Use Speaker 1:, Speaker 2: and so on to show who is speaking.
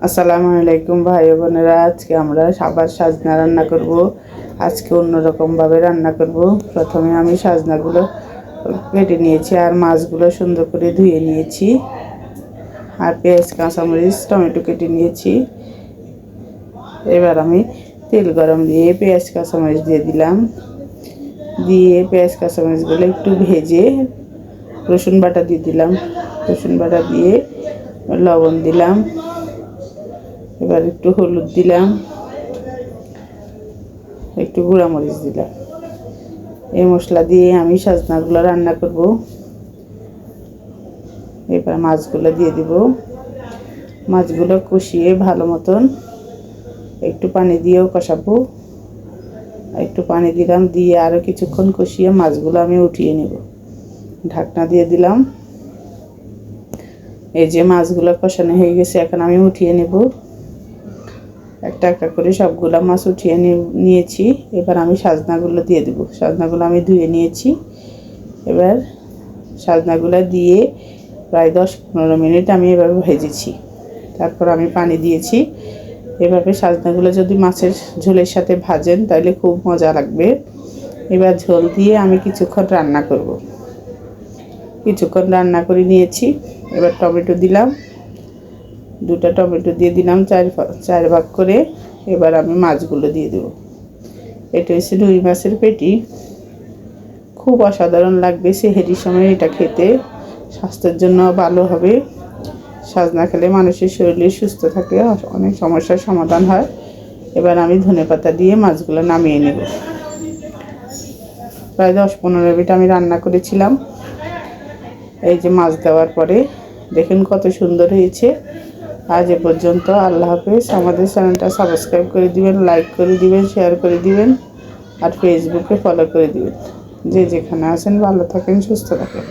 Speaker 1: আসসালামু আলাইকুম ভাই বোনেরা, আজকে আমরা আবার সাজনা রান্না করব। আজকে অন্যরকমভাবে রান্না করব। প্রথমে আমি সাজনাগুলো কেটে নিয়েছি আর মাছগুলো সুন্দর করে ধুয়ে নিয়েছি, আর পেঁয়াজ, কাঁচামরিচ, টমেটো কেটে নিয়েছি। এবার আমি তেল গরম দিয়ে পেঁয়াজ কাঁচামরিচ দিয়ে দিলাম। দিয়ে পেঁয়াজ কাঁচামরিচগুলো একটু ভেজে রসুন বাটা দিয়ে দিলাম। রসুন বাটা দিয়ে লবণ দিলাম। এবার একটু হলুদ দিলাম, একটু গুঁড়া মরিচ দিলাম। এই মশলা দিয়ে আমি সাজনাগুলো রান্না করব। এবার মাছগুলো দিয়ে দিব। মাছগুলো কষিয়ে ভালো মতন একটু পানি দিয়েও কষাবো। একটু পানি দিলাম, দিয়ে আরও কিছুক্ষণ কষিয়ে মাছগুলো আমি উঠিয়ে নেব। ঢাকনা দিয়ে দিলাম। এই যে মাছগুলো কষানো হয়ে গেছে, এখন আমি উঠিয়ে নেব। একটা একটা করে সবগুলো মাছ উঠিয়ে নিয়েছি। এবার আমি সাজনাগুলো দিয়ে দেব। সাজনাগুলো আমি ধুয়ে নিয়েছি। এবার সাজনাগুলো দিয়ে প্রায় 10-15 মিনিট আমি এভাবে ভেজেছি। তারপর আমি পানি দিয়েছি। এভাবে সাজনাগুলো যদি মাছের ঝোলের সাথে ভাজেন তাহলে খুব মজা লাগবে। এবার ঝোল দিয়ে আমি কিছুক্ষণ রান্না করব। কিছুক্ষণ রান্না করে নিয়েছি। এবার টমেটো দিলাম, 2টা টমেটো দিয়ে দিলাম 4 ভাগ করে। এবার আমি মাছগুলো দিয়ে দেব। এটা হচ্ছে রুই মাছের পেটি। খুব অসাধারণ লাগবে সেহরির সময় এটা খেতে। স্বাস্থ্যের জন্য ভালো হবে। সাজনা খেলে মানুষের শরীরে সুস্থ থাকে, অনেক সমস্যার সমাধান হয়। এবার আমি ধনেপাতা দিয়ে মাছগুলো নামিয়ে নেব। প্রায় 10-15 মিনিট আমি রান্না করেছিলাম। এই যে মাছ দেওয়ার পরে দেখুন কত সুন্দর হয়েছে। আজ এ পর্যন্ত। আল্লাহ হাফেজ। আমাদের চ্যানেলটা সাবস্ক্রাইব করে দিবেন, লাইক করে দিবেন, শেয়ার করে দিবেন, আর ফেসবুকে ফলো করে দিবেন। যে যেখানে আছেন ভালো থাকেন, সুস্থ থাকেন।